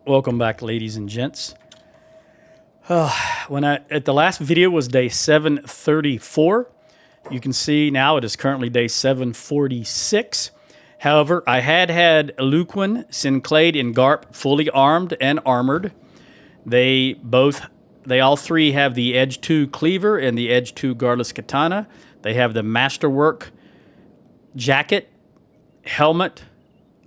Welcome back, ladies and gents. At the last video was day 734. You can see now it is currently day 746. However, I had Luquin, Sinclaid, and Garp fully armed and armored. They all three have the Edge 2 Cleaver and the Edge 2 Guardless Katana. They have the Masterwork jacket, helmet,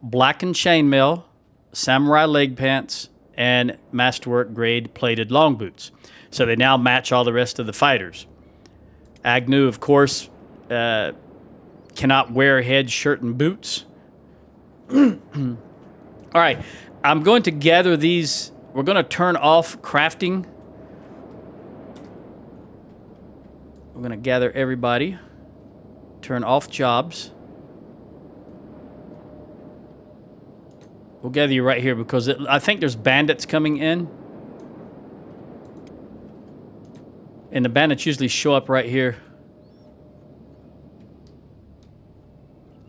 blackened chainmail, samurai leg pants, and Masterwork grade plated long boots. So they now match all the rest of the fighters. Agnew, of course, cannot wear head, shirt, and boots. All right, I'm going to gather these. We're going to turn off crafting. We're going to gather everybody. Turn off jobs. We'll gather you right here because I think there's bandits coming in. And the bandits usually show up right here.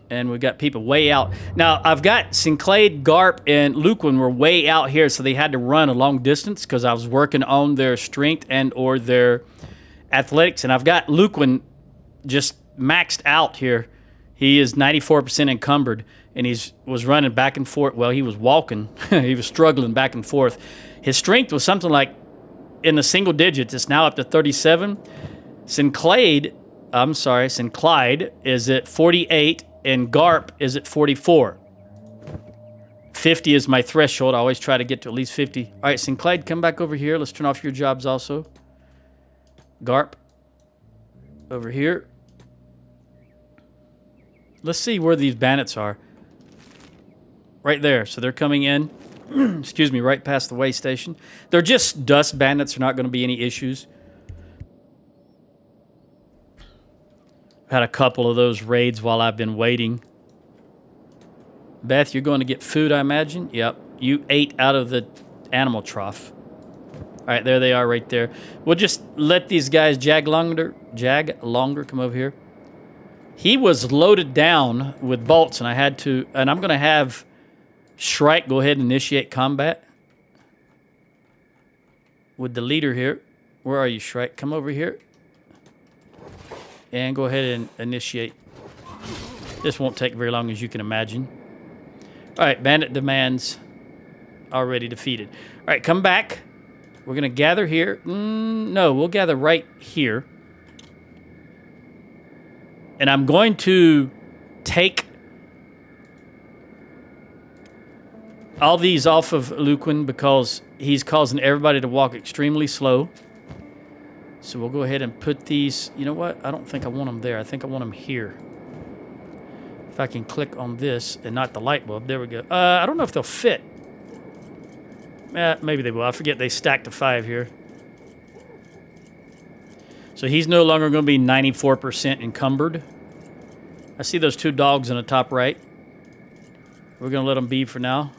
And we've got people way out. Now, I've got Sinclaid, Garp, and Luquin were way out here, so they had to run a long distance because I was working on their strength and or their athletics. And I've got Luquin just maxed out here. He is 94% encumbered, and was running back and forth. Well, he was walking. He was struggling back and forth. His strength was something like in the single digits. It's now up to 37. Sinclaid is at 48, and Garp is at 44. 50 is my threshold. I always try to get to at least 50. All right, Sinclaid, come back over here. Let's turn off your jobs also. Garp, over here. Let's see where these bandits are. Right there. So they're coming in. Excuse me, right past the way station. They're just dust bandits. They're not going to be any issues. Had a couple of those raids while I've been waiting. Beth, you're going to get food, I imagine? Yep. You ate out of the animal trough. All right, there they are right there. We'll just let these guys jag longer, come over here. He was loaded down with bolts, and I'm going to have Shrike go ahead and initiate combat with the leader here. Where are you, Shrike? Come over here. And go ahead and initiate. This won't take very long, as you can imagine. All right, bandit demands already defeated. All right, come back. We're going to gather here. No, we'll gather right here. And I'm going to take all these off of Luquin because he's causing everybody to walk extremely slow. So we'll go ahead and put these. You know what? I don't think I want them there. I think I want them here. If I can click on this and not the light bulb. There we go. I don't know if they'll fit. Maybe they will. I forget they stacked to 5 here. So he's no longer going to be 94% encumbered. I see those 2 dogs in the top right. We're going to let them be for now.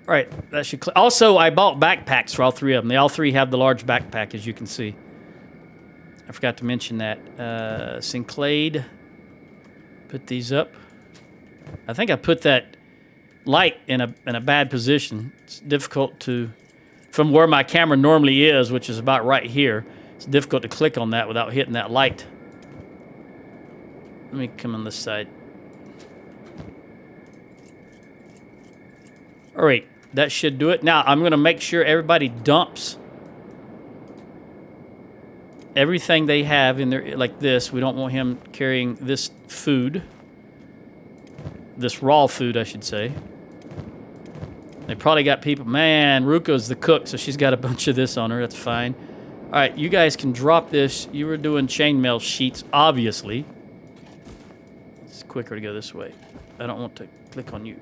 All right, that should also, I bought backpacks for all 3 of them. They all 3 have the large backpack, as you can see. I forgot to mention that. Sinclaid, put these up. I think I put that light in a bad position. It's difficult to, from where my camera normally is, which is about right here, it's difficult to click on that without hitting that light. Let me come on this side. All right, that should do it. Now, I'm going to make sure everybody dumps everything they have in there like this. We don't want him carrying this food. This raw food, I should say. They probably got people. Man, Ruko's the cook, so she's got a bunch of this on her. That's fine. All right, you guys can drop this. You were doing chainmail sheets, obviously. It's quicker to go this way. I don't want to click on you.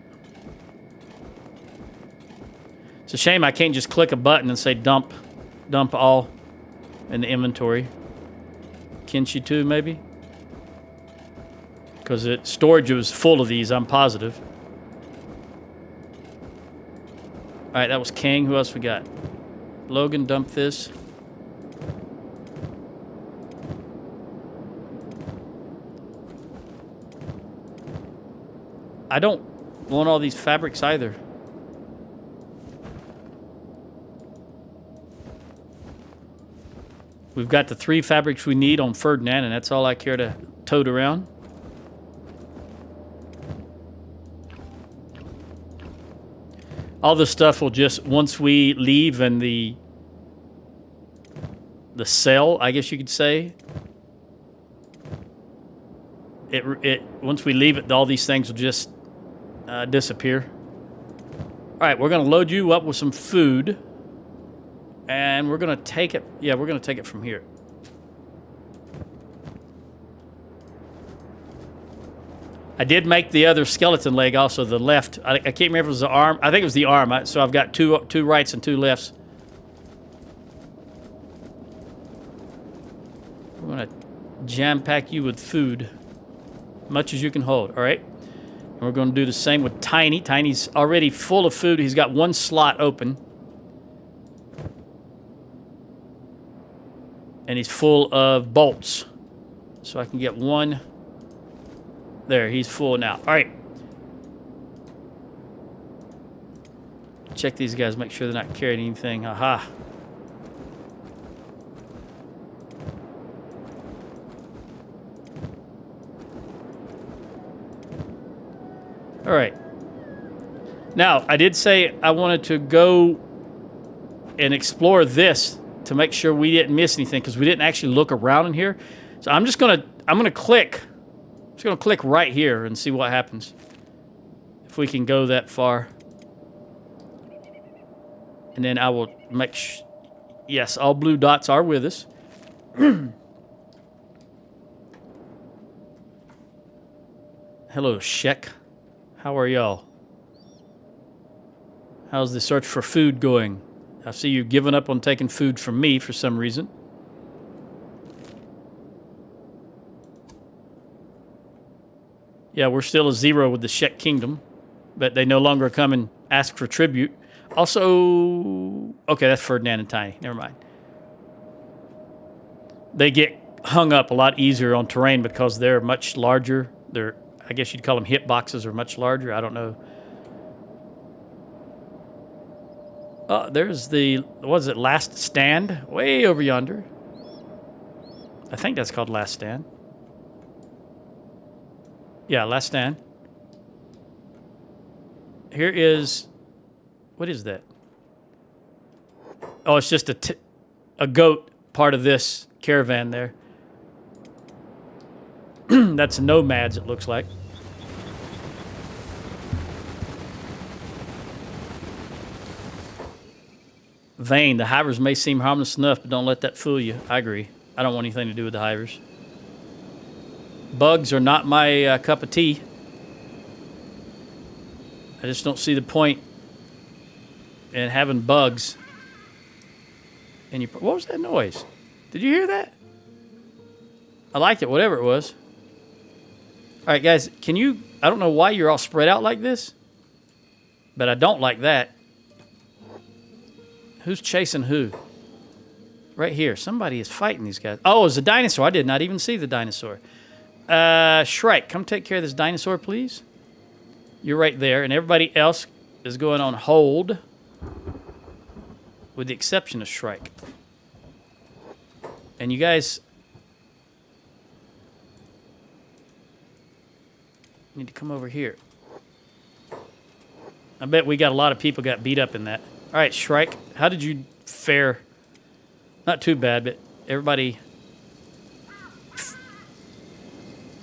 It's a shame I can't just click a button and say dump all in the inventory. Kenshi too, maybe? Because storage was full of these, I'm positive. All right, that was King. Who else we got? Logan, dump this. I don't want all these fabrics either. We've got the 3 fabrics we need on Ferdinand, and that's all I care to tote around. All this stuff will just, once we leave and the cell, I guess you could say, once we leave it, all these things will just disappear. All right, we're going to load you up with some food, and we're going to take it. Yeah, we're going to take it from here. I did make the other skeleton leg also, the left. I can't remember if it was the arm. I think it was the arm. So I've got two rights and 2 lefts. We're going to jam-pack you with food, much as you can hold, all right? And we're going to do the same with Tiny. Tiny's already full of food. He's got 1 slot open. And he's full of bolts. So I can get 1... There, he's full now. All right. Check these guys, make sure they're not carrying anything. Aha. All right. Now, I did say I wanted to go and explore this to make sure we didn't miss anything, because we didn't actually look around in here. So I'm gonna click. Just going to click right here and see what happens. If we can go that far. And then I will make yes, all blue dots are with us. Hello, Shek. How are y'all? How's the search for food going? I see you've given up on taking food from me for some reason. Yeah, we're still a 0 with the Shek Kingdom, but they no longer come and ask for tribute. Also, okay, that's Ferdinand and Tiny. Never mind. They get hung up a lot easier on terrain because they're much larger. I guess you'd call them hitboxes, are much larger. I don't know. Oh, there's the, what is it, Last Stand? Way over yonder. I think that's called Last Stand. Yeah, Last Stand. Here is... What is that? Oh, it's just a goat part of this caravan there. That's nomads, it looks like. Vain. The hivers may seem harmless enough, but don't let that fool you. I agree. I don't want anything to do with the hivers. Bugs are not my cup of tea. I just don't see the point in having bugs. And what was that noise? Did you hear that? I liked it, whatever it was. All right, guys, can you... I don't know why you're all spread out like this, but I don't like that. Who's chasing who? Right here. Somebody is fighting these guys. Oh, it's a dinosaur. I did not even see the dinosaur. Shrike, come take care of this dinosaur, please. You're right there, and everybody else is going on hold, with the exception of Shrike. And you guys need to come over here. I bet we got a lot of people got beat up in that. All right, Shrike, how did you fare? Not too bad, but everybody...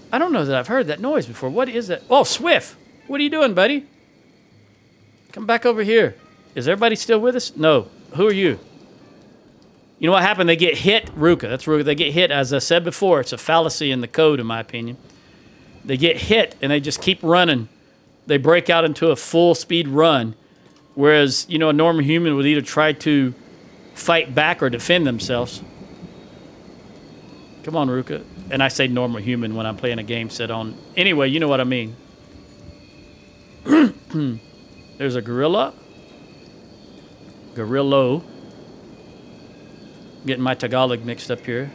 I don't know that I've heard that noise before. What is that? Oh, Swift! What are you doing, buddy? Come back over here. Is everybody still with us? No. Who are you? You know what happened? They get hit. Ruka, that's Ruka. They get hit. As I said before, it's a fallacy in the code, in my opinion. They get hit, and they just keep running. They break out into a full-speed run. Whereas, you know, a normal human would either try to fight back or defend themselves. Come on, Ruka. And I say normal human when I'm playing a game set on... Anyway, you know what I mean. There's a gorilla. Gorillo. Getting my Tagalog mixed up here.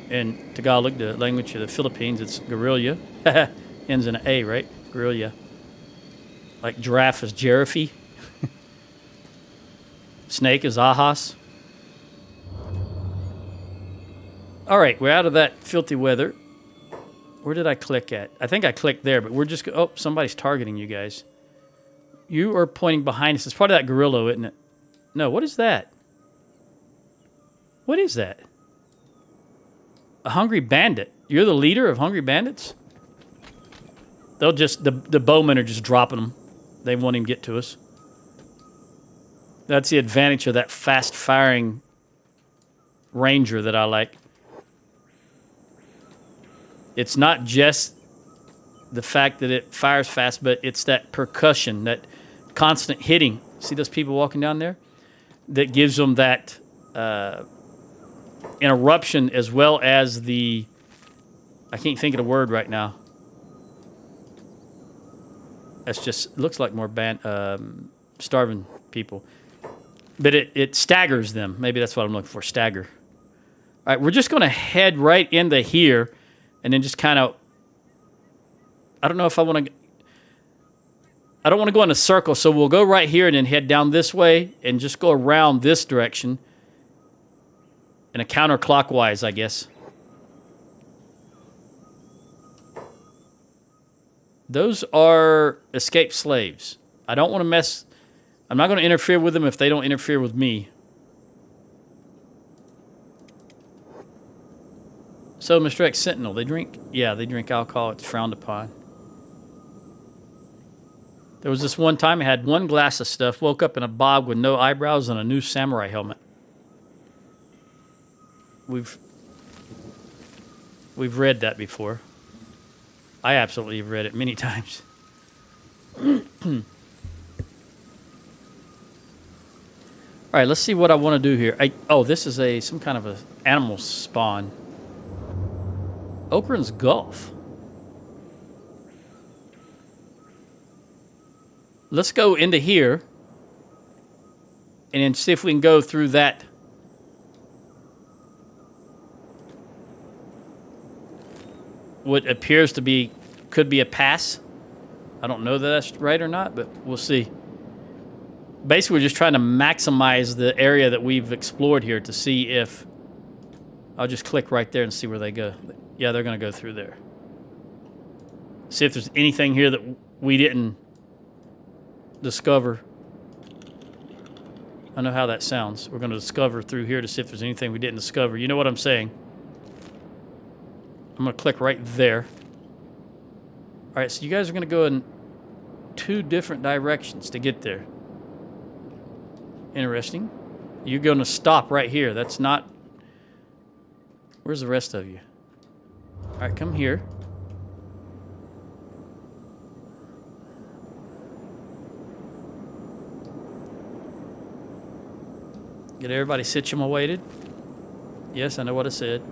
In Tagalog, the language of the Philippines, it's gorilla. Ends in an A, right? Gorilla. Like giraffe is giraffe. Snake is ahas. All right, we're out of that filthy weather. Where did I click at? I think I clicked there, but we're just... Oh, somebody's targeting you guys. You are pointing behind us. It's part of that gorilla, isn't it? No, what is that? What is that? A hungry bandit. You're the leader of hungry bandits? They'll just... The bowmen are just dropping them. They won't even get to us. That's the advantage of that fast-firing ranger that I like. It's not just the fact that it fires fast, but it's that percussion, that constant hitting. See those people walking down there? That gives them that interruption as well as the... I can't think of the word right now. That's just... looks like more starving people. But it staggers them. Maybe that's what I'm looking for, stagger. All right, we're just going to head right into here and then just kind of... I don't know if I want to... I don't want to go in a circle, so we'll go right here and then head down this way and just go around this direction in a counterclockwise, I guess. Those are escaped slaves. I don't want to mess... I'm not going to interfere with them if they don't interfere with me. So, Mr. X Sentinel, they drink... Yeah, they drink alcohol. It's frowned upon. There was this one time I had one glass of stuff, woke up in a bog with no eyebrows and a new samurai helmet. We've read that before. I absolutely have read it many times. All right, let's see what I want to do here. Oh, this is some kind of a animal spawn. Okran's Gulf. Let's go into here and then see if we can go through that. What appears to be, could be a pass. I don't know that that's right or not, but we'll see. Basically, we're just trying to maximize the area that we've explored here to see if... I'll just click right there and see where they go. Yeah, they're going to go through there. See if there's anything here that we didn't discover. I know how that sounds. We're going to discover through here to see if there's anything we didn't discover. You know what I'm saying? I'm going to click right there. All right, so you guys are going to go in 2 different directions to get there. Interesting. You're going to stop right here. That's not... Where's the rest of you? All right, come here. Get everybody situated. Yes, I know what I said.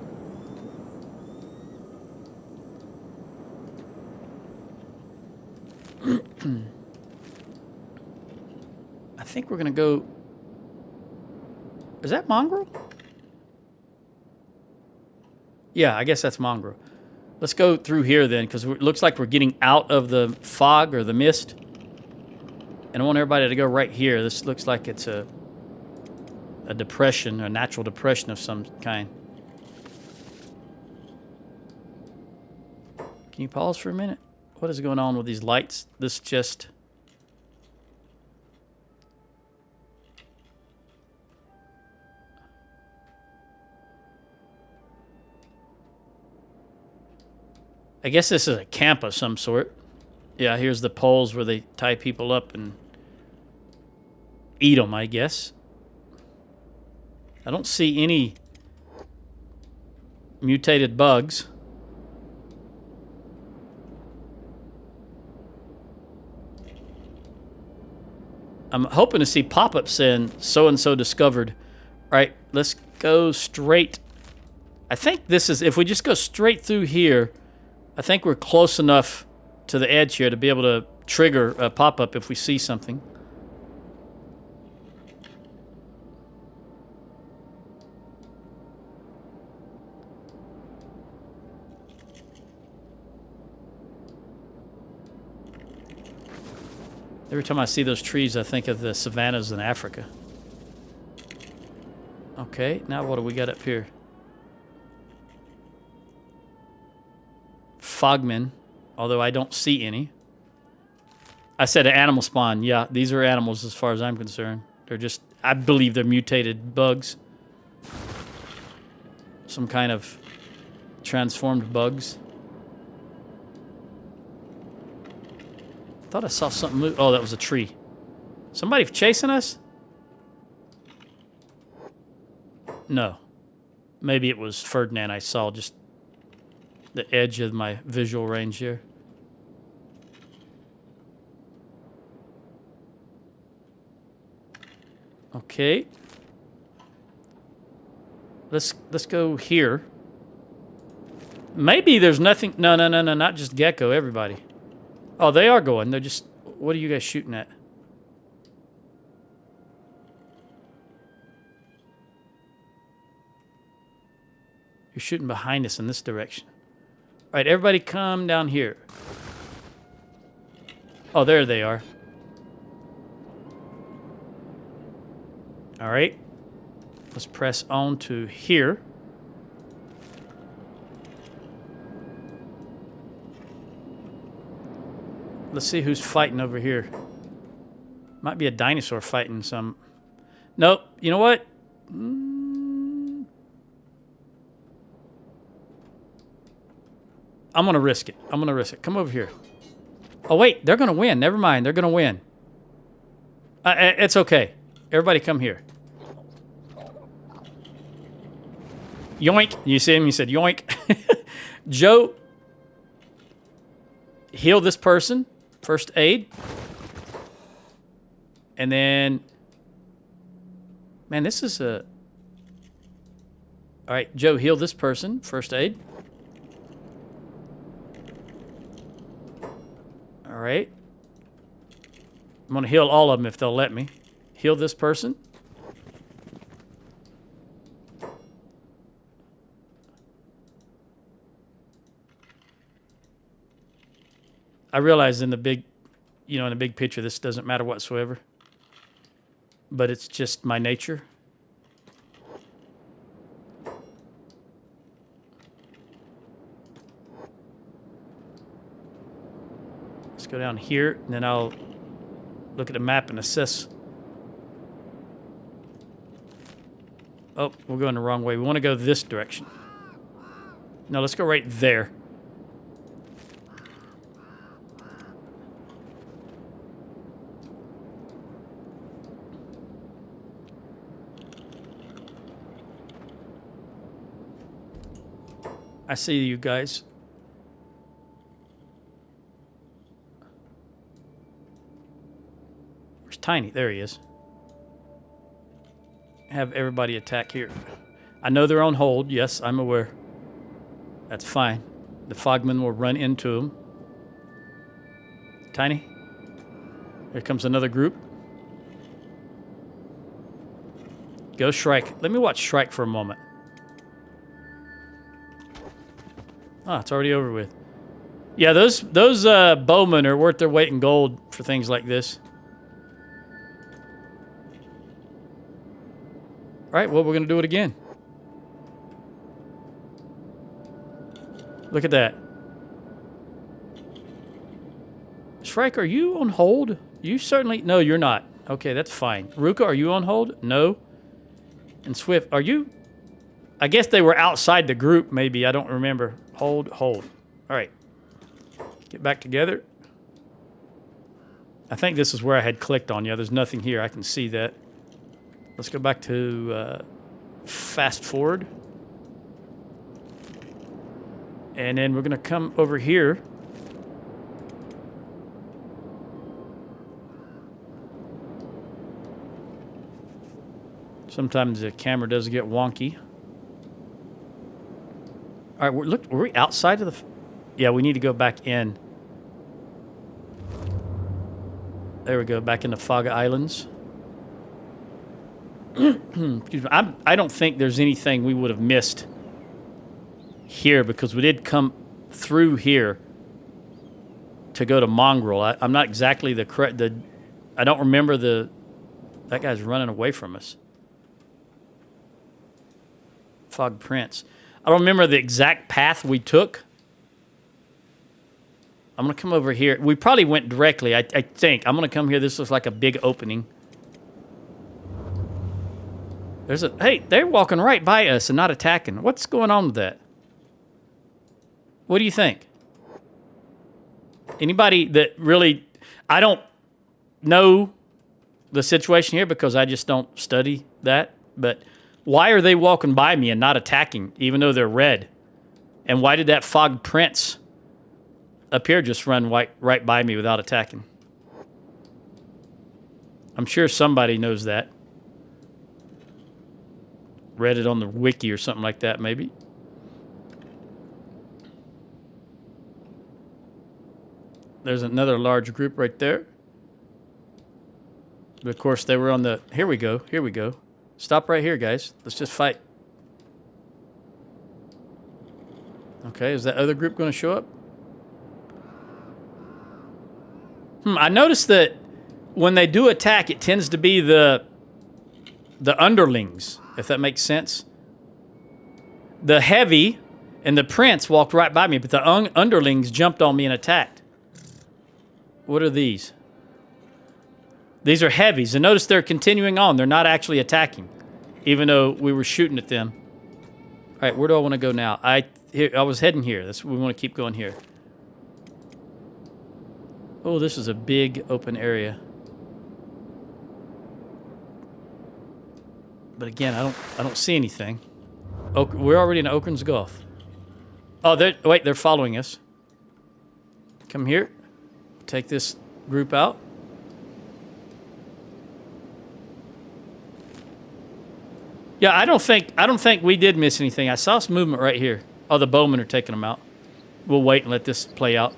I think we're going to go... Is that mongrel? Yeah, I guess that's mongrel. Let's go through here then, because it looks like we're getting out of the fog or the mist. And I want everybody to go right here. This looks like it's a depression, a natural depression of some kind. Can you pause for a minute? What is going on with these lights? This just... I guess this is a camp of some sort. Yeah, here's the poles where they tie people up and eat them, I guess. I don't see any mutated bugs. I'm hoping to see pop-ups saying so-and-so discovered. All right, let's go straight. I think this is, if we just go straight through here, I think we're close enough to the edge here to be able to trigger a pop-up if we see something. Every time I see those trees, I think of the savannas in Africa. Okay, now what do we got up here? Fogmen, although I don't see any. I said an animal spawn. Yeah, these are animals as far as I'm concerned. They're just, I believe they're mutated bugs. Some kind of transformed bugs. Thought I saw something move. Oh, that was a tree. Somebody chasing us? No. Maybe it was Ferdinand I saw, just the edge of my visual range here. Okay. Let's go here. Maybe there's nothing. No, not just Gecko, everybody. Oh, they are going. They're just... What are you guys shooting at? You're shooting behind us in this direction. All right, everybody come down here. Oh, there they are. All right. Let's press on to here. Let's see who's fighting over here. Might be a dinosaur fighting some... Nope. You know what? I'm going to risk it. I'm going to risk it. Come over here. Oh, wait. They're going to win. Never mind. They're going to win. It's okay. Everybody come here. Yoink. You see him? He said yoink. Joe, heal this person. First aid. And then... Man, this is a... All right, Joe, heal this person. First aid. All right. I'm going to heal all of them if they'll let me. Heal this person. I realize in the big, in the big picture, this doesn't matter whatsoever. But it's just my nature. Let's go down here, and then I'll look at the map and assess. Oh, we're going the wrong way. We want to go this direction. No, let's go right there. I see you guys. Where's Tiny? There he is. Have everybody attack here. I know they're on hold. Yes, I'm aware. That's fine. The Fogmen will run into them. Tiny. Here comes another group. Go Shrike. Let me watch Shrike for a moment. Oh, it's already over with. Yeah, those bowmen are worth their weight in gold for things like this. All right, well, we're going to do it again. Look at that. Shrike, are you on hold? You certainly... No, you're not. Okay, that's fine. Ruka, are you on hold? No. And Swift, are you... I guess they were outside the group, maybe. I don't remember. Hold. All right. Get back together. I think this is where I had clicked on you. There's nothing here. I can see that. Let's go back to fast forward. And then we're going to come over here. Sometimes the camera does get wonky. All right, look, were we outside of the... Yeah, we need to go back in. There we go, back in the Faga Islands. Excuse me. I don't think there's anything we would have missed here because we did come through here to go to Mongrel. I'm not exactly the correct... I don't remember the... That guy's running away from us. Fog Prince. I don't remember the exact path we took. I'm going to come over here. We probably went directly, I think. I'm going to come here. This looks like a big opening. Hey, they're walking right by us and not attacking. What's going on with that? What do you think? Anybody that really... I don't know the situation here because I just don't study that. But why are they walking by me and not attacking, even though they're red? And why did that fog prince up here just run right by me without attacking? I'm sure somebody knows that. Read it on the wiki or something like that, maybe. There's another large group right there. But of course, they were on the... Here we go. Here we go. Stop right here, guys. Let's just fight. Okay, is that other group going to show up? I noticed that when they do attack, it tends to be the underlings, if that makes sense. The heavy and the prince walked right by me, but the underlings jumped on me and attacked. What are these? These are heavies, and notice they're continuing on. They're not actually attacking, even though we were shooting at them. All right, where do I want to go now? I was heading here. We want to keep going here. Oh, this is a big open area. But again, I don't see anything. We're already in Oakland's Gulf. Oh, they're following us. Come here. Take this group out. Yeah, I don't think we did miss anything. I saw some movement right here. Oh, the bowmen are taking them out. We'll wait and let this play out.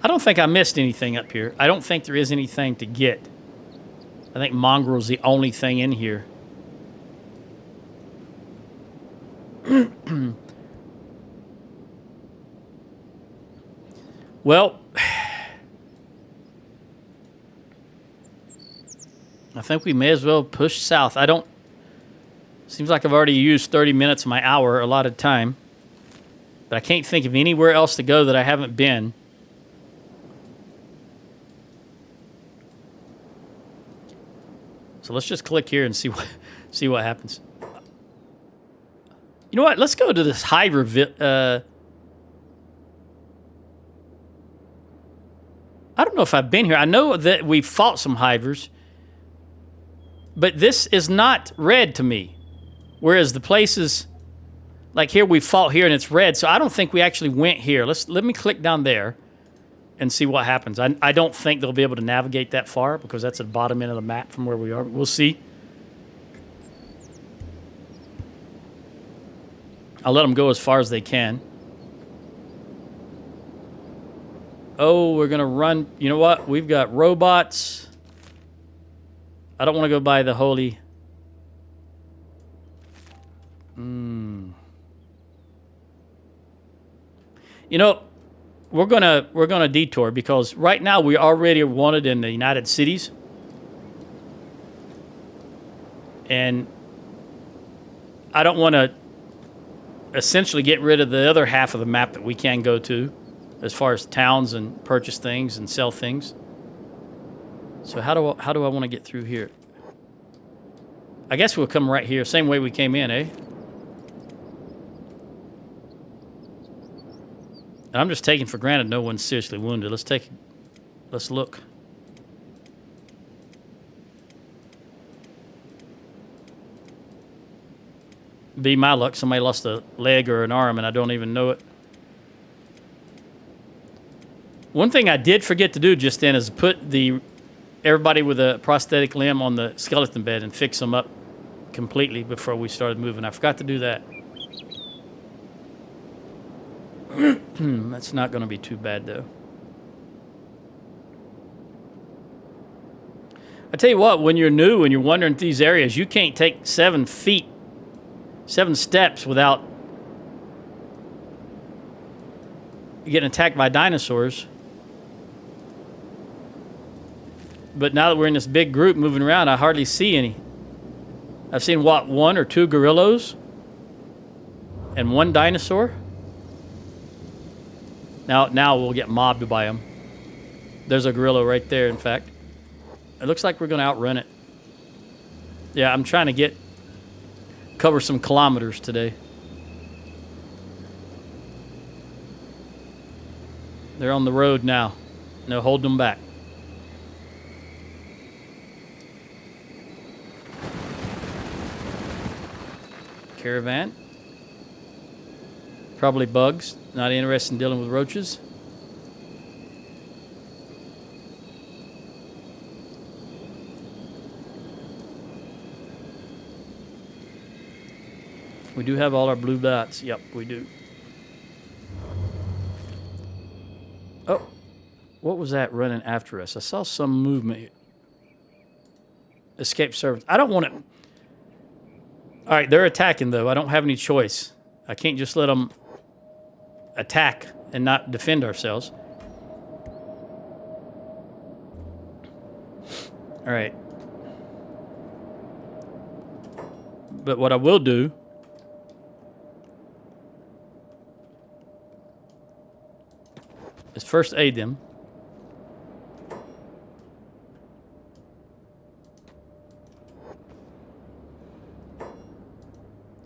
I don't think I missed anything up here. I don't think there is anything to get. I think Mongrel's the only thing in here. Well, I think we may as well push south. Seems like I've already used 30 minutes of my hour, a lot of time. But I can't think of anywhere else to go that I haven't been. So let's just click here and see what happens. You know what? Let's go to this Hydra. I don't know if I've been here. I know that we fought some Hydras, but this is not red to me. Whereas the places like here, we fought here and it's red, so I don't think we actually went here. Let me click down there and see what happens. I don't think they'll be able to navigate that far because that's at the bottom end of the map from where we are. We'll see. I'll let them go as far as they can. Oh, we're going to run. You know what? We've got robots. I don't want to go by the holy... You know, we're gonna detour because right now we already are wanted in the United Cities. And I don't want to essentially get rid of the other half of the map that we can go to as far as towns and purchase things and sell things. So how do I want to get through here? I guess we'll come right here, same way we came in, eh? And I'm just taking for granted no one's seriously wounded. Let's look. Be my luck, somebody lost a leg or an arm and I don't even know it. One thing I did forget to do just then is put everybody with a prosthetic limb on the skeleton bed and fix them up completely before we started moving. I forgot to do that. That's not going to be too bad, though. I tell you what, when you're new and you're wandering these areas, you can't take 7 steps without getting attacked by dinosaurs. But now that we're in this big group moving around, I hardly see any. I've seen, what, 1 or 2 gorillas and 1 dinosaur? Now we'll get mobbed by them. There's a gorilla right there, in fact. It looks like we're going to outrun it. Yeah, I'm trying to cover some kilometers today. They're on the road now. No, hold them back. Caravan. Probably bugs. Not interested in dealing with roaches. We do have all our blue dots. Yep, we do. Oh, what was that running after us? I saw some movement. Escape service. I don't want it. All right, they're attacking, though. I don't have any choice. I can't just let them attack and not defend ourselves. All right. But what I will do is first aid them.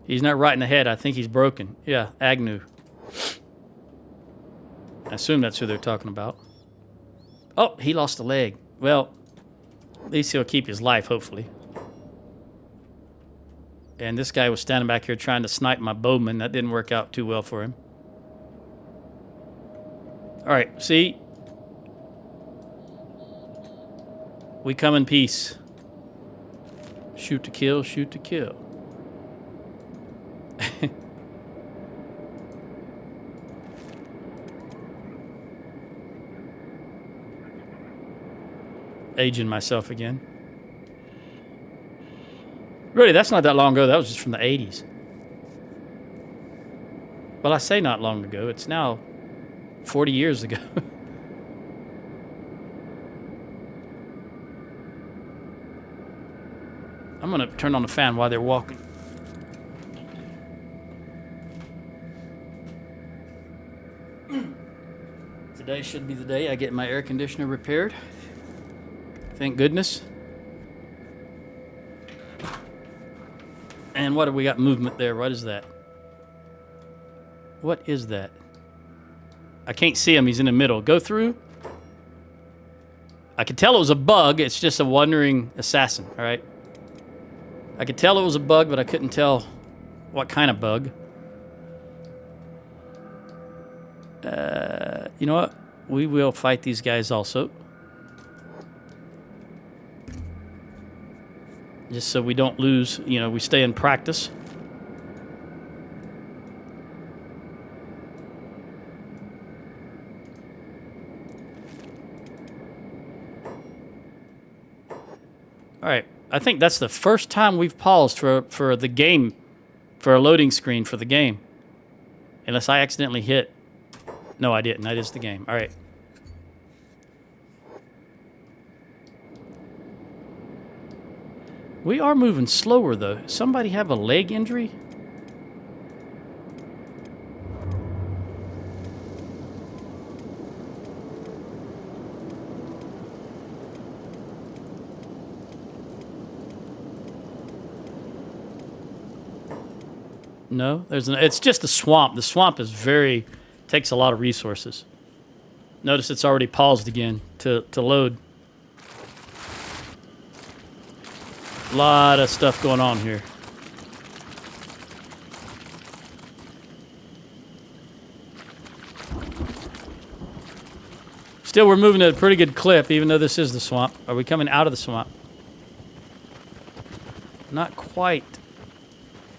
He's not right in the head. I think he's broken. Yeah, Agnew. I assume that's who they're talking about. Oh, he lost a leg. Well, at least he'll keep his life, hopefully. And this guy was standing back here trying to snipe my bowman. That didn't work out too well for him. All right, see? We come in peace. Shoot to kill, shoot to kill. Aging myself again. Really, that's not that long ago. That was just from the 80s. Well, I say not long ago. It's now 40 years ago. I'm going to turn on the fan while they're walking. Today should be the day I get my air conditioner repaired. Thank goodness. And what have we got movement there? What is that? What is that? I can't see him. He's in the middle. Go through. I could tell it was a bug. It's just a wandering assassin, all right? I could tell it was a bug, but I couldn't tell what kind of bug. You know what? We will fight these guys also. Just so we don't lose, you know, we stay in practice. All right, I think that's the first time we've paused for the game, for a loading screen for the game. Unless I accidentally hit. No, I didn't. That is the game. All right. We are moving slower, though. Somebody have a leg injury? No, it's just a swamp. The swamp is takes a lot of resources. Notice it's already paused again to load. A lot of stuff going on here. Still, we're moving at a pretty good clip, even though this is the swamp. Are we coming out of the swamp? Not quite.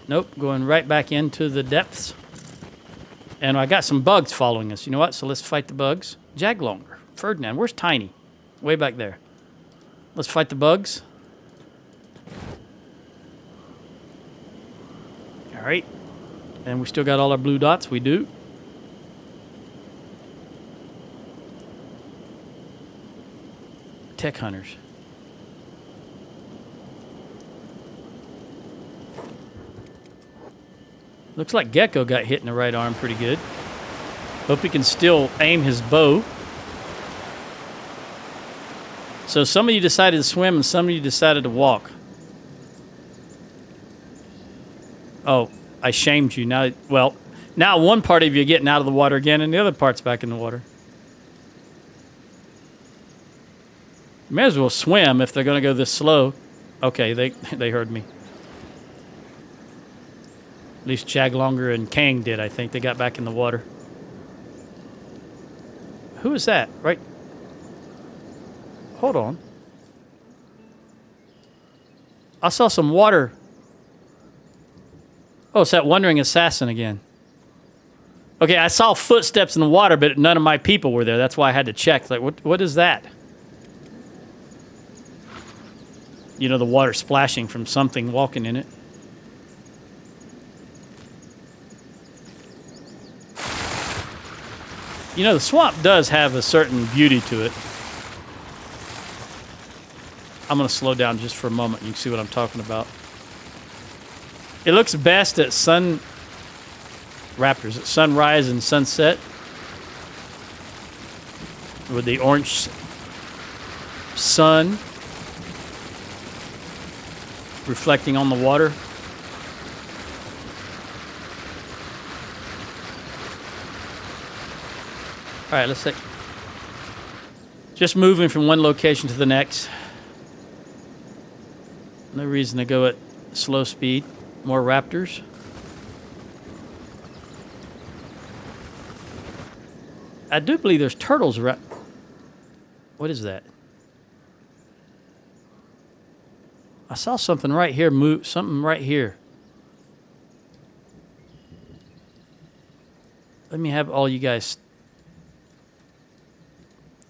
Nope, going right back into the depths. And I got some bugs following us. You know what? So let's fight the bugs. Jaglonger. Ferdinand. Where's Tiny? Way back there. Let's fight the bugs. All right. And we still got all our blue dots. We do. Tech hunters. Looks like Gecko got hit in the right arm pretty good. Hope he can still aim his bow. So some of you decided to swim and some of you decided to walk. Oh, I shamed you. Now, well, now one part of you are getting out of the water again and the other part's back in the water. May as well swim if they're going to go this slow. Okay, they heard me. At least Jaglonger and Kang did, I think. They got back in the water. Who is that? Right. Hold on. I saw some water. Oh, it's that wandering assassin again. Okay, I saw footsteps in the water, but none of my people were there. That's why I had to check. Like, what is that? You know, the water splashing from something walking in it. You know, the swamp does have a certain beauty to it. I'm going to slow down just for a moment. You can see what I'm talking about. It looks best at raptors, at sunrise and sunset. With the orange sun reflecting on the water. All right, let's see. Just moving from one location to the next. No reason to go at slow speed. More raptors. I do believe there's turtles around. What is that? I saw something right here move. Something right here. Let me have all you guys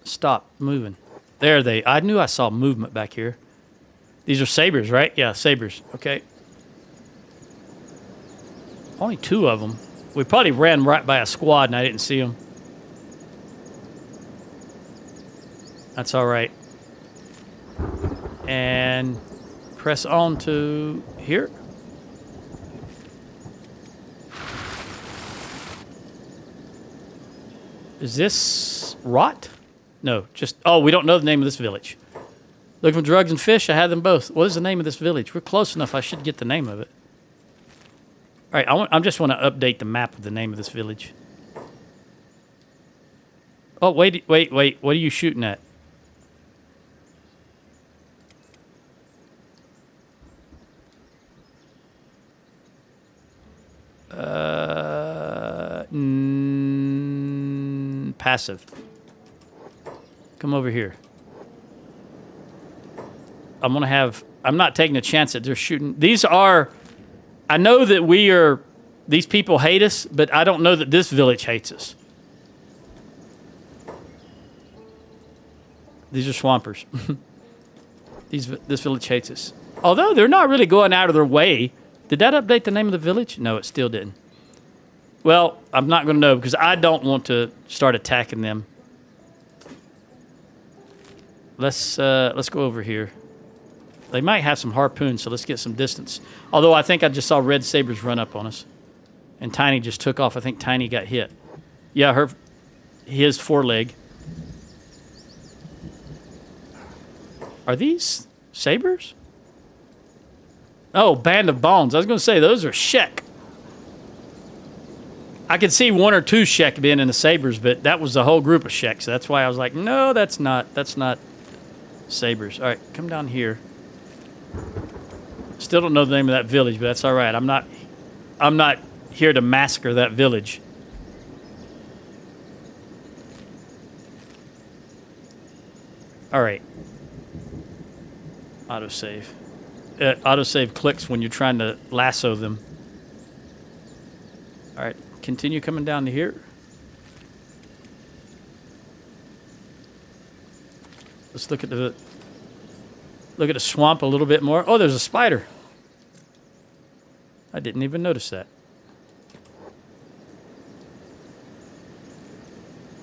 stop moving. There they. I knew I saw movement back here. These are sabers, right? Yeah, sabers. Okay. Only 2 of them. We probably ran right by a squad and I didn't see them. That's all right. And press on to here. Is this rot? No, just... Oh, we don't know the name of this village. Looking for drugs and fish? I had them both. What is the name of this village? We're close enough. I should get the name of it. All right, I just want to update the map with the name of this village. Oh, wait. What are you shooting at? Passive. Come over here. I'm not taking a chance that they're shooting. These are... I know that these people hate us, but I don't know that this village hates us. These are swampers. This village hates us. Although they're not really going out of their way. Did that update the name of the village? No, it still didn't. Well, I'm not going to know because I don't want to start attacking them. Let's go over here. They might have some harpoons, so let's get some distance. Although I think I just saw red sabers run up on us. And Tiny just took off. I think Tiny got hit. Yeah, his foreleg. Are these sabers? Oh, Band of Bones. I was going to say, those are Shek. I could see 1 or 2 Shek being in the sabers, but that was the whole group of Shek. So that's why I was like, no, that's not sabers. All right, come down here. Still don't know the name of that village, but that's all right. I'm not here to massacre that village. All right. Autosave. Autosave clicks when you're trying to lasso them. All right, continue coming down to here. Let's look at the swamp a little bit more. Oh, there's a spider. I didn't even notice that.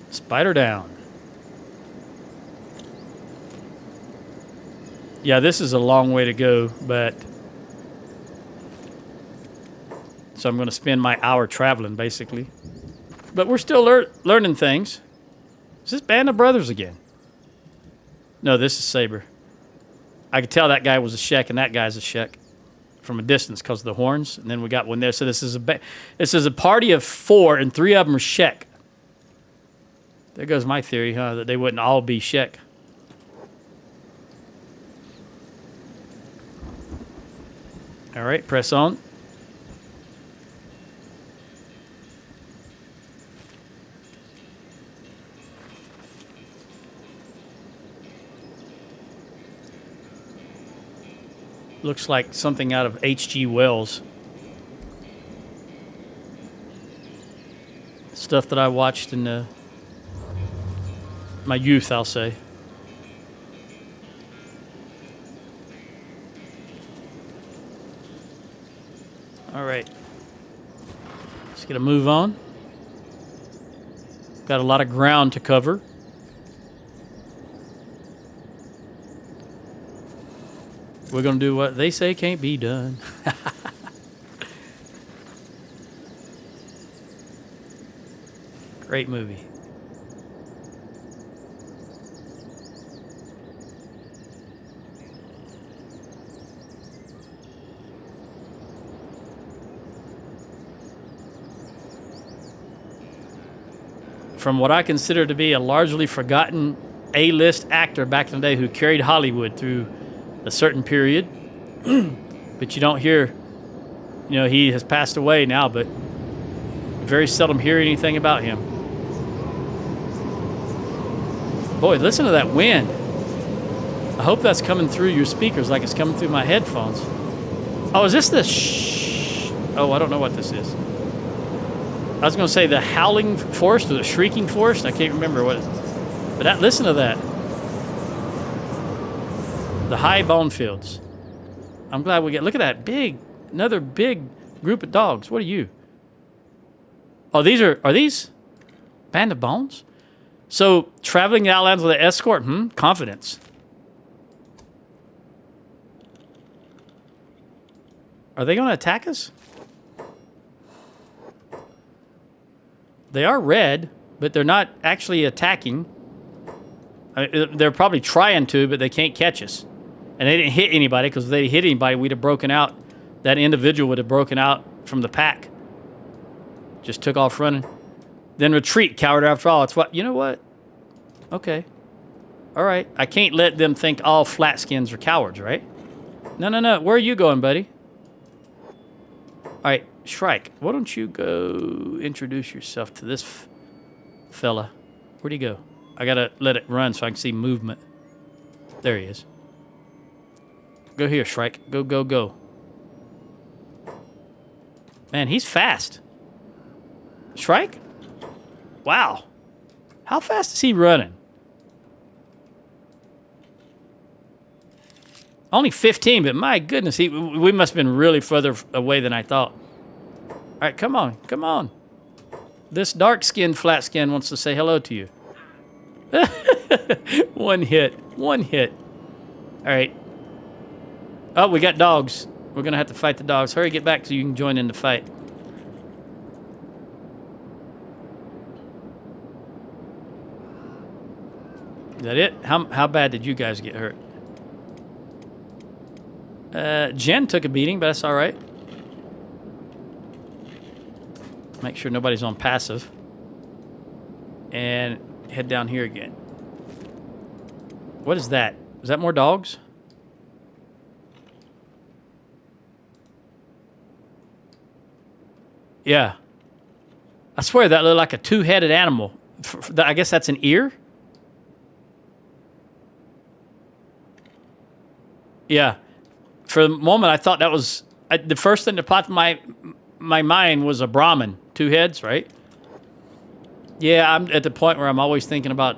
Spider down. Yeah, this is a long way to go, but... So I'm going to spend my hour traveling, basically. But we're still learning things. Is this Band of Brothers again? No, this is Saber. I could tell that guy was a Shek and that guy's a Shek from a distance because of the horns. And then we got one there. So this is a party of 4 and 3 of them are Shek. There goes my theory, huh? That they wouldn't all be Shek. All right, press on. Looks like something out of H.G. Wells. Stuff that I watched in my youth, I'll say. All right. Let's get a move on. Got a lot of ground to cover. We're going to do what they say can't be done. Great movie. From what I consider to be a largely forgotten A-list actor back in the day who carried Hollywood through a certain period, but you don't hear, he has passed away now, but very seldom hear anything about him. Boy, listen to that wind. I hope that's coming through your speakers like it's coming through my headphones. Oh, is this the Oh, I don't know what this is. I was going to say the howling forest or the shrieking forest. I can't remember what. But listen to that. The high bone fields. I'm glad we get. Look at that another big group of dogs. What are you? Oh, are these Band of Bones? So traveling the outlands with an escort. Confidence. Are they going to attack us? They are red, but they're not actually attacking. They're probably trying to, but they can't catch us. And they didn't hit anybody, because if they hit anybody, we'd have broken out. That individual would have broken out from the pack. Just took off running. Then retreat, coward after all. It's what, you know what? Okay. All right. I can't let them think all flatskins are cowards, right? No. Where are you going, buddy? All right, Shrike, why don't you go introduce yourself to this fella? Where'd he go? I got to let it run so I can see movement. There he is. Go here, Shrike. Go. Man, he's fast. Shrike? Wow. How fast is he running? Only 15, but my goodness, we must have been really further away than I thought. All right, come on. This dark-skinned flat-skin wants to say hello to you. One hit. All right. Oh, we got dogs. We're going to have to fight the dogs. Hurry, get back so you can join in the fight. Is that it? How bad did you guys get hurt? Jen took a beating, but that's all right. Make sure nobody's on passive. And head down here again. What is that? Is that more dogs? Yeah. I swear that looked like a two-headed animal. I guess that's an ear? Yeah. For the moment, I thought that was... the first thing that popped in my mind was a Brahmin. 2 heads, right? Yeah, I'm at the point where I'm always thinking about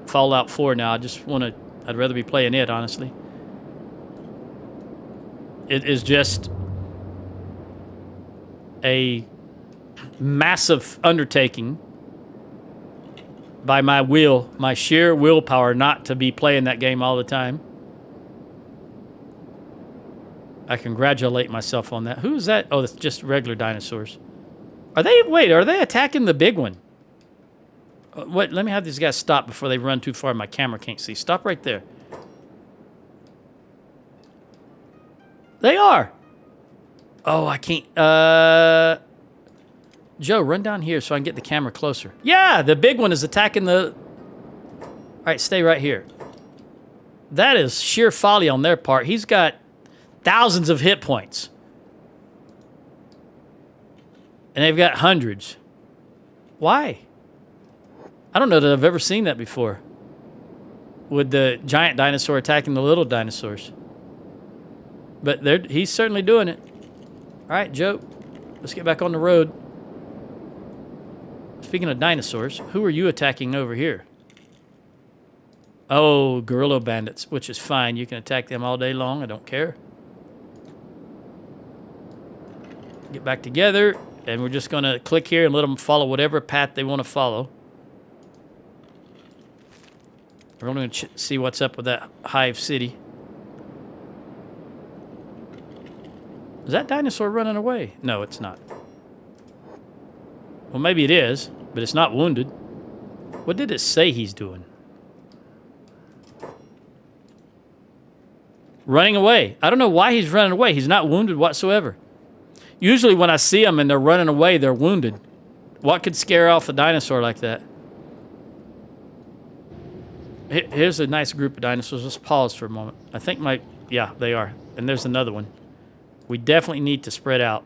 Fallout 4 now. I'd rather be playing it, honestly. It is just a massive undertaking by my sheer willpower not to be playing that game all the time. I congratulate myself on that. Who is that? Oh, it's just regular dinosaurs. Are they attacking the big one? Wait, let me have these guys stop before they run too far. My camera can't see. Stop right there. They are. Oh, I can't. Joe, run down here so I can get the camera closer. Yeah, the big one is attacking the... All right, stay right here. That is sheer folly on their part. He's got thousands of hit points. And they've got hundreds. Why? I don't know that I've ever seen that before. With the giant dinosaur attacking the little dinosaurs. But he's certainly doing it. All right, Joe, let's get back on the road. Speaking of dinosaurs, who are you attacking over here? Oh, gorilla bandits, which is fine. You can attack them all day long. I don't care. Get back together, and we're just going to click here and let them follow whatever path they want to follow. We're only going to see what's up with that hive city. Is that dinosaur running away? No, it's not. Well, maybe it is, but it's not wounded. What did it say he's doing? Running away. I don't know why he's running away. He's not wounded whatsoever. Usually when I see them and they're running away, they're wounded. What could scare off a dinosaur like that? Here's a nice group of dinosaurs. Let's pause for a moment. I think yeah, they are. And there's another one. We definitely need to spread out.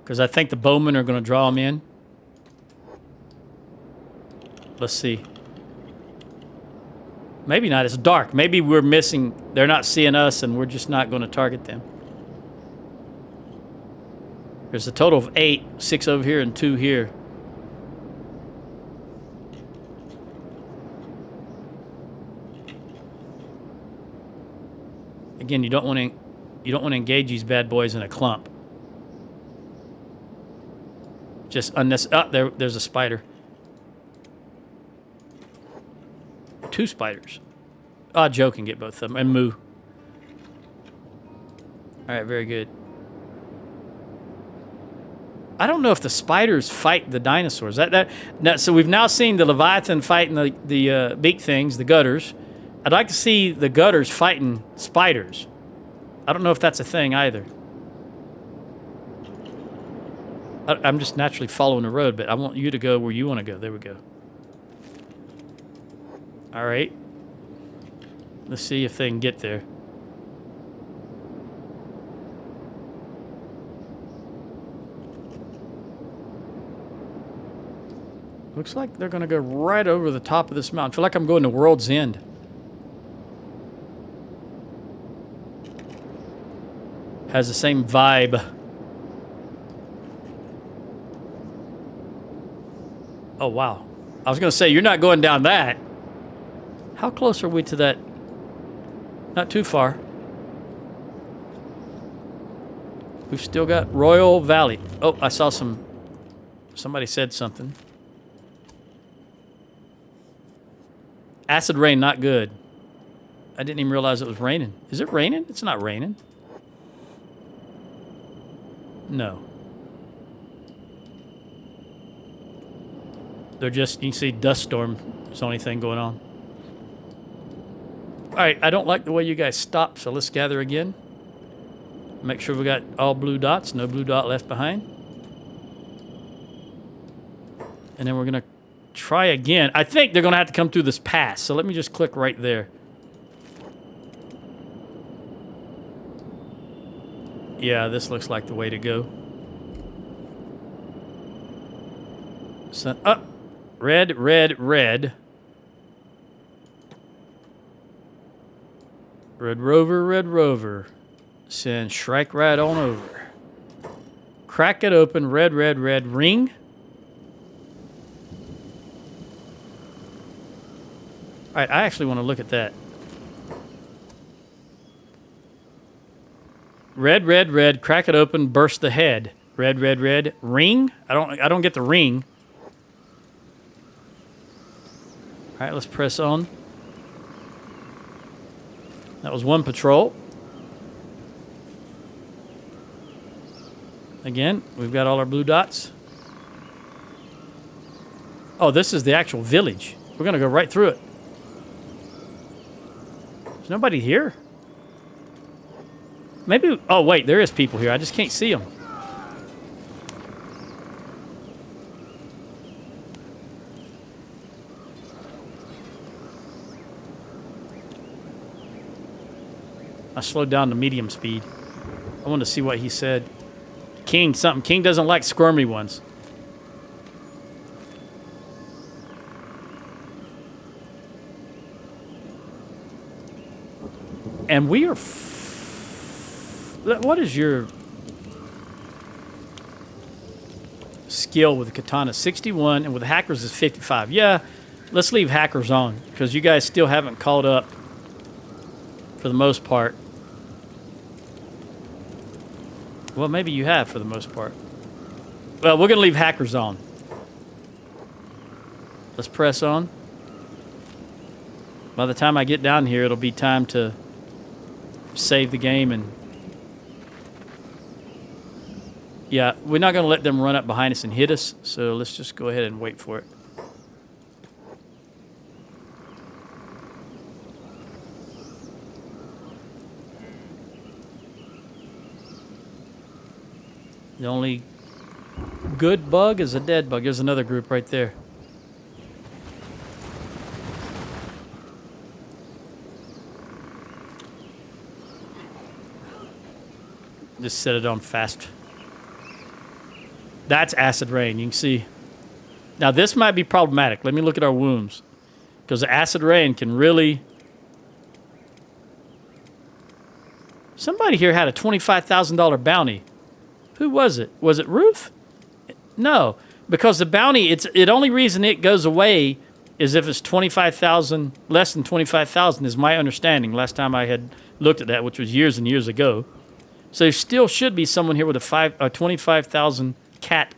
Because I think the bowmen are going to draw them in. Let's see. Maybe not. It's dark. Maybe we're missing. They're not seeing us and we're just not going to target them. There's a total of 8. 6 over here and 2 here. Again, you don't want to engage these bad boys in a clump. Just unnecessary. Oh, there's a spider. 2 spiders. Oh, Joe can get both of them. And Moo. All right, very good. I don't know if the spiders fight the dinosaurs. So we've now seen the Leviathan fighting the beak things, the gutters. I'd like to see the gutters fighting spiders. I don't know if that's a thing either. I'm just naturally following the road, but I want you to go where you want to go. There we go. All right. Let's see if they can get there. Looks like they're going to go right over the top of this mountain. I feel like I'm going to World's End. Has the same vibe. Oh, wow. I was going to say, you're not going down that. How close are we to that? Not too far. We've still got Royal Valley. Oh, I saw somebody said something. Acid rain, not good. I didn't even realize it was raining. Is it raining? It's not raining. No. They're just, you can see dust storm is the only thing going on. All right, I don't like the way you guys stopped, so let's gather again. Make sure we got all blue dots, no blue dot left behind. And then we're going to try again. I think they're going to have to come through this pass, so let me just click right there. Yeah, this looks like the way to go. Sun up. Red, red, red. Red Rover, Red Rover. Send Shrike right on over. Crack it open. Red, red, red. Ring. All right, I actually want to look at that. Red, red, red. Crack it open. Burst the head. Red, red, red. Ring. I don't get the ring. All right, let's press on. That was one patrol. Again, we've got all our blue dots. Oh, this is the actual village. We're going to go right through it. There's nobody here? Maybe... Oh, wait, there is people here. I just can't see them. I slowed down to medium speed. I wanted to see what he said. King something. King doesn't like squirmy ones. And we are... What is your skill with the katana? 61, and with hackers is 55. Yeah, let's leave hackers on, because you guys still haven't caught up for the most part. Well, maybe you have for the most part. Well, we're going to leave hackers on. Let's press on. By the time I get down here, it'll be time to save the game. And yeah, we're not going to let them run up behind us and hit us, so let's just go ahead and wait for it. The only good bug is a dead bug. There's another group right there. Just set it on fast. That's acid rain. You can see. Now this might be problematic. Let me look at our wounds. Because the acid rain can really... Somebody here had a $25,000 bounty. Who was it? Was it Ruth? No, because the bounty, the only reason it goes away is if it's 25,000, less than 25,000 is my understanding. Last time I had looked at that, which was years and years ago. So there still should be someone here with a 25,000 cat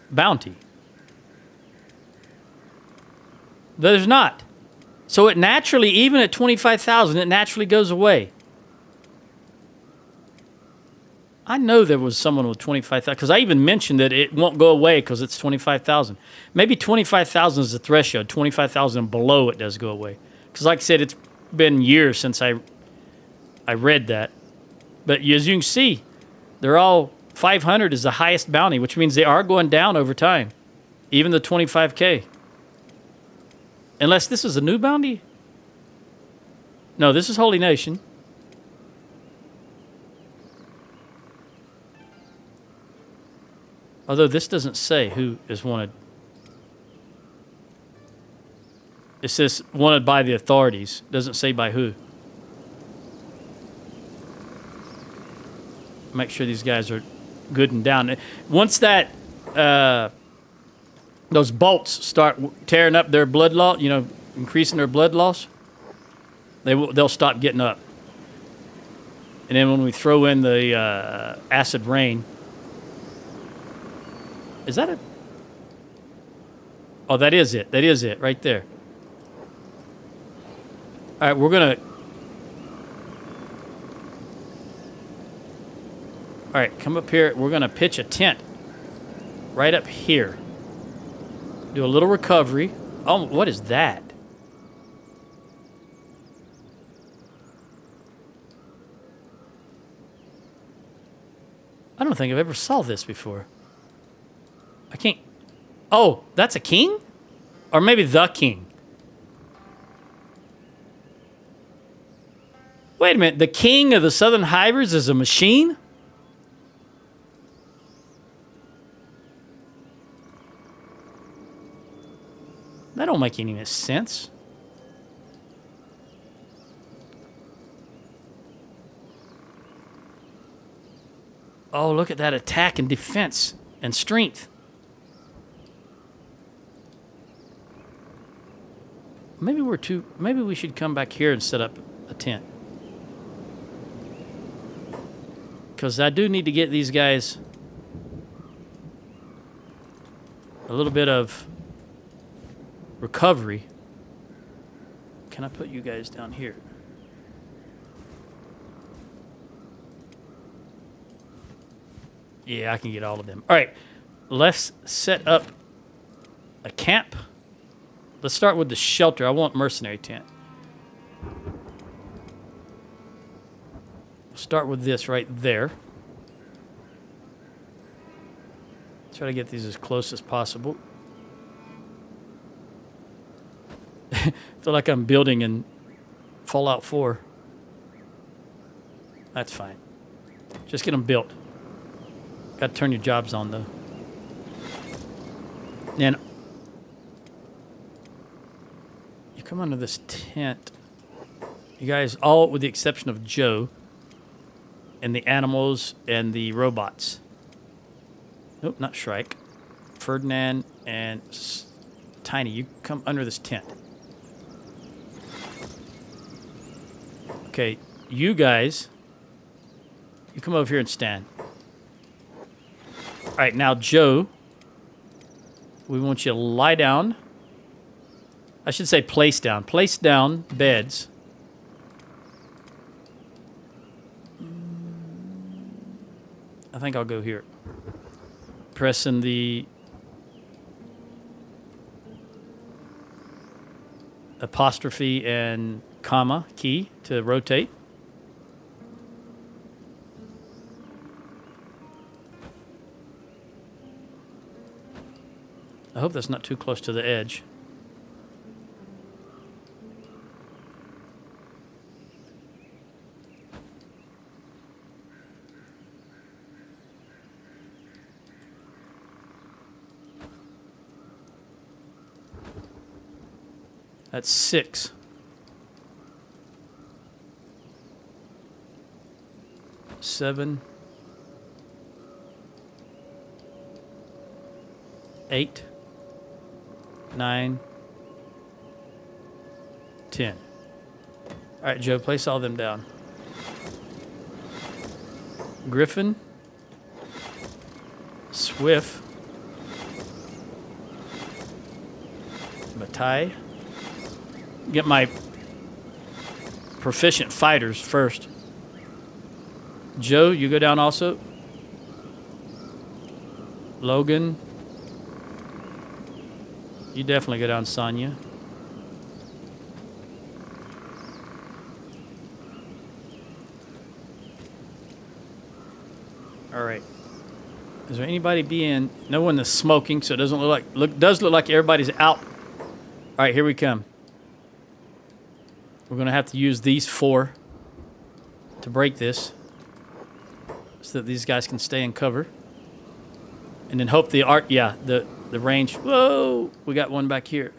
bounty. There's not. So it naturally, even at 25,000, it naturally goes away. I know there was someone with 25,000, because I even mentioned that it won't go away because it's 25,000. Maybe 25,000 is the threshold. 25,000 below it does go away. Because like I said, it's been years since I read that. But as you can see, they're all 500 is the highest bounty, which means they are going down over time. Even the 25K. Unless this is a new bounty? No, this is Holy Nation. Although this doesn't say who is wanted. It says wanted by the authorities. It doesn't say by who. Make sure these guys are good and down. Once that those bolts start tearing up their blood loss, increasing their blood loss, they'll stop getting up. And then when we throw in the acid rain. Is that a... Oh, that is it. That is it, right there. All right, we're going to... All right, come up here. We're going to pitch a tent right up here. Do a little recovery. Oh, what is that? I don't think I've ever saw this before. I can't... Oh, that's a king? Or maybe the king. Wait a minute. The king of the Southern Hivers is a machine? That don't make any sense. Oh, look at that attack and defense and strength. Maybe we should come back here and set up a tent. Because I do need to get these guys a little bit of recovery. Can I put you guys down here? Yeah, I can get all of them. All right, let's set up a camp. Let's start with the shelter. I want mercenary tent. We'll start with this right there. Try to get these as close as possible. I feel like I'm building in Fallout 4. That's fine. Just get them built. Got to turn your jobs on, though. And you come under this tent. You guys, all with the exception of Joe and the animals and the robots. Nope, not Shrike. Ferdinand and Tiny, you come under this tent. Okay, you guys, you come over here and stand. All right, now, Joe, we want you to lie down. I should say place down. Place down beds. I think I'll go here. Pressing the apostrophe and comma key to rotate. I hope that's not too close to the edge. That's 6. 7. 8. 9. 10. All right, Joe, place all them down. Griffin. Swift. Matai. Get my proficient fighters first. Joe, you go down also. Logan. You definitely go down, Sonia. All right. Is there anybody being? No one is smoking, so it doesn't look like. Does look like everybody's out. All right, here we come. We're gonna have to use these 4 to break this, so that these guys can stay in cover, and then hope the the range. Whoa, we got one back here.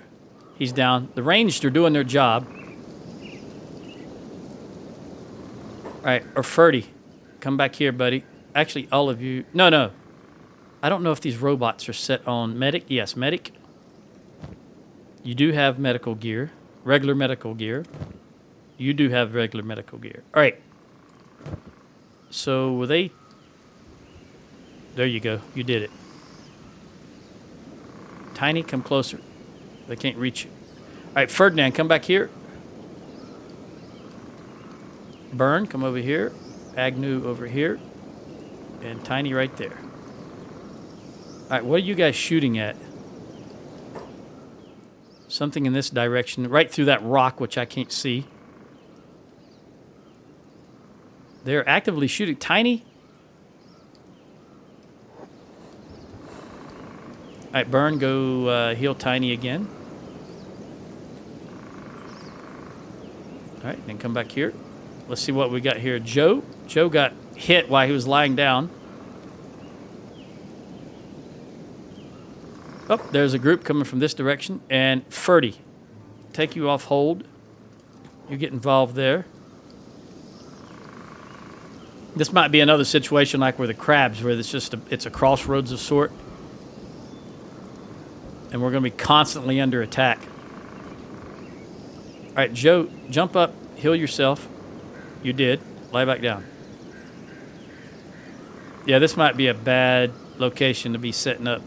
He's down. The ranged are doing their job. All right, or Ferdy, come back here, buddy. Actually, all of you. No. I don't know if these robots are set on medic. Yes, medic. You do have medical gear, regular medical gear. You do have regular medical gear. All right. So, were they... There you go. You did it. Tiny, come closer. They can't reach you. All right, Ferdinand, come back here. Burn, come over here. Agnew over here. And Tiny right there. All right, what are you guys shooting at? Something in this direction, right through that rock, which I can't see. They're actively shooting. Tiny? All right, Burn, go heal Tiny again. All right, then come back here. Let's see what we got here. Joe. Joe got hit while he was lying down. Oh, there's a group coming from this direction. And Ferdy, take you off hold. You get involved there. This might be another situation like where the crabs, where it's a crossroads of sort. And we're going to be constantly under attack. All right, Joe, jump up, heal yourself. You did. Lie back down. Yeah, this might be a bad location to be setting up.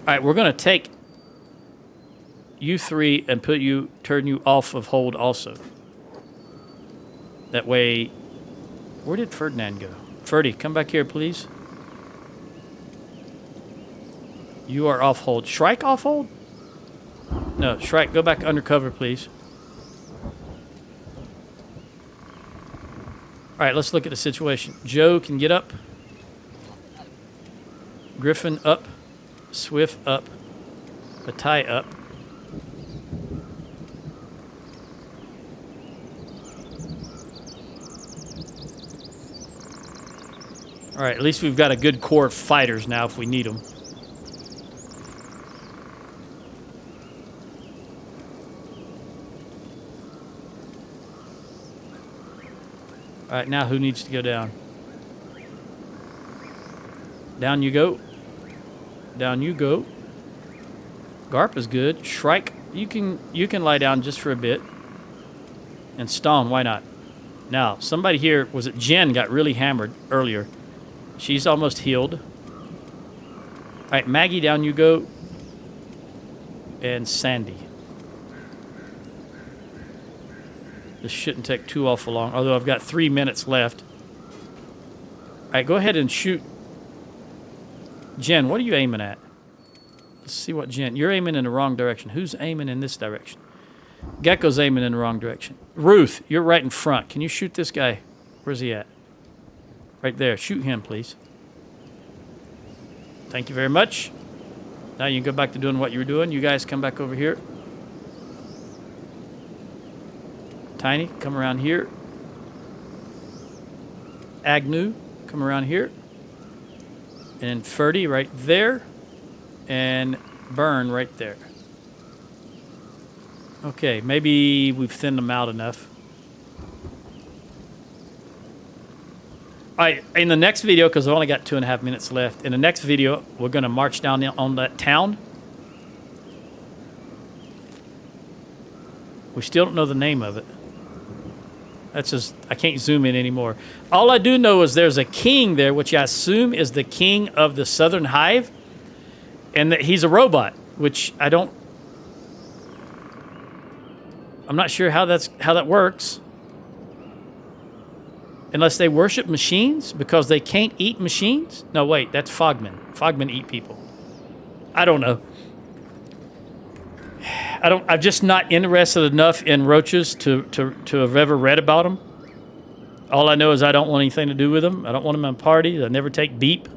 All right, we're going to take you 3 and turn you off of hold also. That way Where did Ferdinand go? Ferdy, come back here, please. You are off hold. Shrike off hold? No, Shrike, go back undercover, please. All right, let's look at the situation. Joe can get up. Griffin up. Swift up. Atai up. All right, at least we've got a good core of fighters now if we need them. All right, now who needs to go down? Down you go. Down you go. Garp is good. Shrike, you can lie down just for a bit. And Stone, why not? Now, somebody here, was it Jen, got really hammered earlier. She's almost healed. All right, Maggie, down you go. And Sandy. This shouldn't take too awful long, although I've got 3 minutes left. All right, go ahead and shoot. Jen, what are you aiming at? Let's see what Jen... You're aiming in the wrong direction. Who's aiming in this direction? Gecko's aiming in the wrong direction. Ruth, you're right in front. Can you shoot this guy? Where's he at? Right there. Shoot him, please. Thank you very much. Now you can go back to doing what you were doing. You guys come back over here. Tiny, come around here. Agnew, come around here. And Ferdy right there. And Burn right there. Okay, maybe we've thinned them out enough. All right, in the next video, because I've only got 2.5 minutes left, in the next video, we're going to march down on that town. We still don't know the name of it. That's just, I can't zoom in anymore. All I do know is there's a king there, which I assume is the king of the Southern Hive, and that he's a robot, which I'm not sure how that works. Unless they worship machines because they can't eat machines? No, wait, that's Fogmen. Fogmen eat people. I don't know. I'm just not interested enough in roaches to have ever read about them. All I know is I don't want anything to do with them. I don't want them in parties. I never take beep.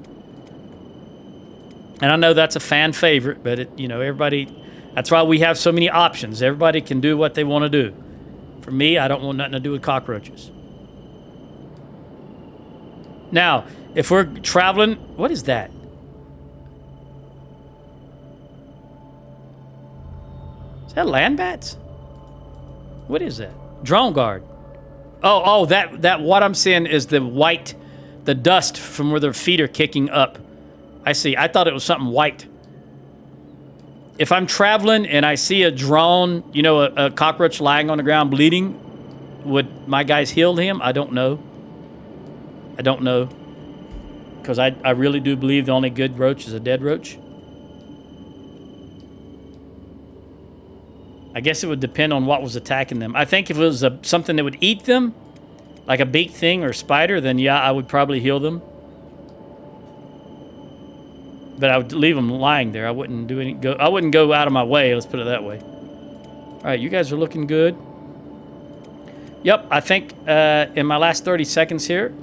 And I know that's a fan favorite, but everybody, that's why we have so many options. Everybody can do what they want to do. For me, I don't want nothing to do with cockroaches. Now, if we're traveling, what is that? Is that land bats? What is that? Drone guard. Oh, that what I'm seeing is the dust from where their feet are kicking up. I see. I thought it was something white. If I'm traveling and I see a drone, a cockroach lying on the ground bleeding, would my guys heal him? I don't know. I don't know. Because I really do believe the only good roach is a dead roach. I guess it would depend on what was attacking them. I think if it was something that would eat them, like a big thing or a spider, then yeah, I would probably heal them. But I would leave them lying there. I wouldn't I wouldn't go out of my way. Let's put it that way. All right, you guys are looking good. Yep, I think in my last 30 seconds here,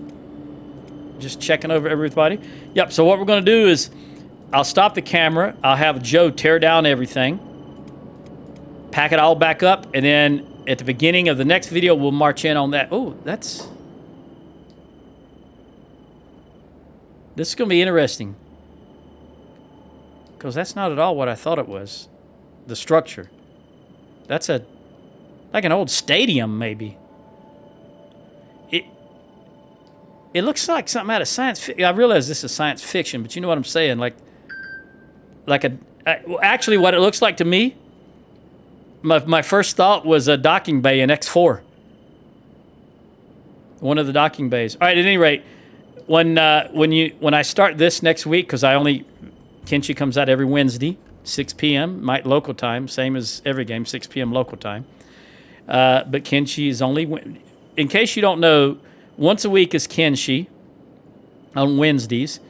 just checking over everybody. Yep, so what we're going to do is I'll stop the camera. I'll have Joe tear down everything, pack it all back up, and then at the beginning of the next video, we'll march in on that. Oh, this is going to be interesting. Because that's not at all what I thought it was. The structure. That's like an old stadium, maybe. It looks like something out of science fiction. I realize this is science fiction, but you know what I'm saying? Actually, what it looks like to me, my first thought was a docking bay in X4. One of the docking bays. All right, at any rate, when I start this next week, because Kenshi comes out every Wednesday, 6 p.m., local time, same as every game, 6 p.m. local time. But Kenshi is only... In case you don't know, Once a week is Kenshi on Wednesdays.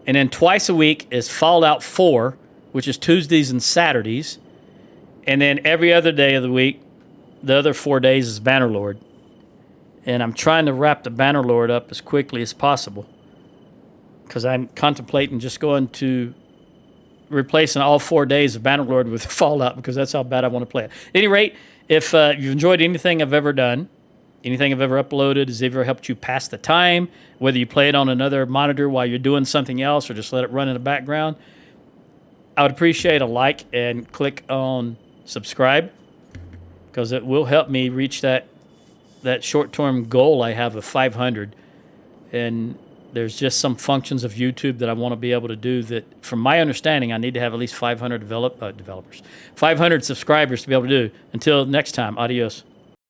And then twice a week is Fallout 4, which is Tuesdays and Saturdays. And then every other day of the week, the other 4 days, is Bannerlord. And I'm trying to wrap the Bannerlord up as quickly as possible, because I'm contemplating just going to replacing all 4 days of Bannerlord with Fallout, because that's how bad I want to play it. At any rate, if you've enjoyed anything I've ever done, anything I've ever uploaded, has ever helped you pass the time, whether you play it on another monitor while you're doing something else or just let it run in the background, I would appreciate a like and click on subscribe, because it will help me reach that short-term goal I have of 500. And there's just some functions of YouTube that I want to be able to do that, from my understanding, I need to have at least 500 developers, 500 subscribers to be able to do. Until next time, adios.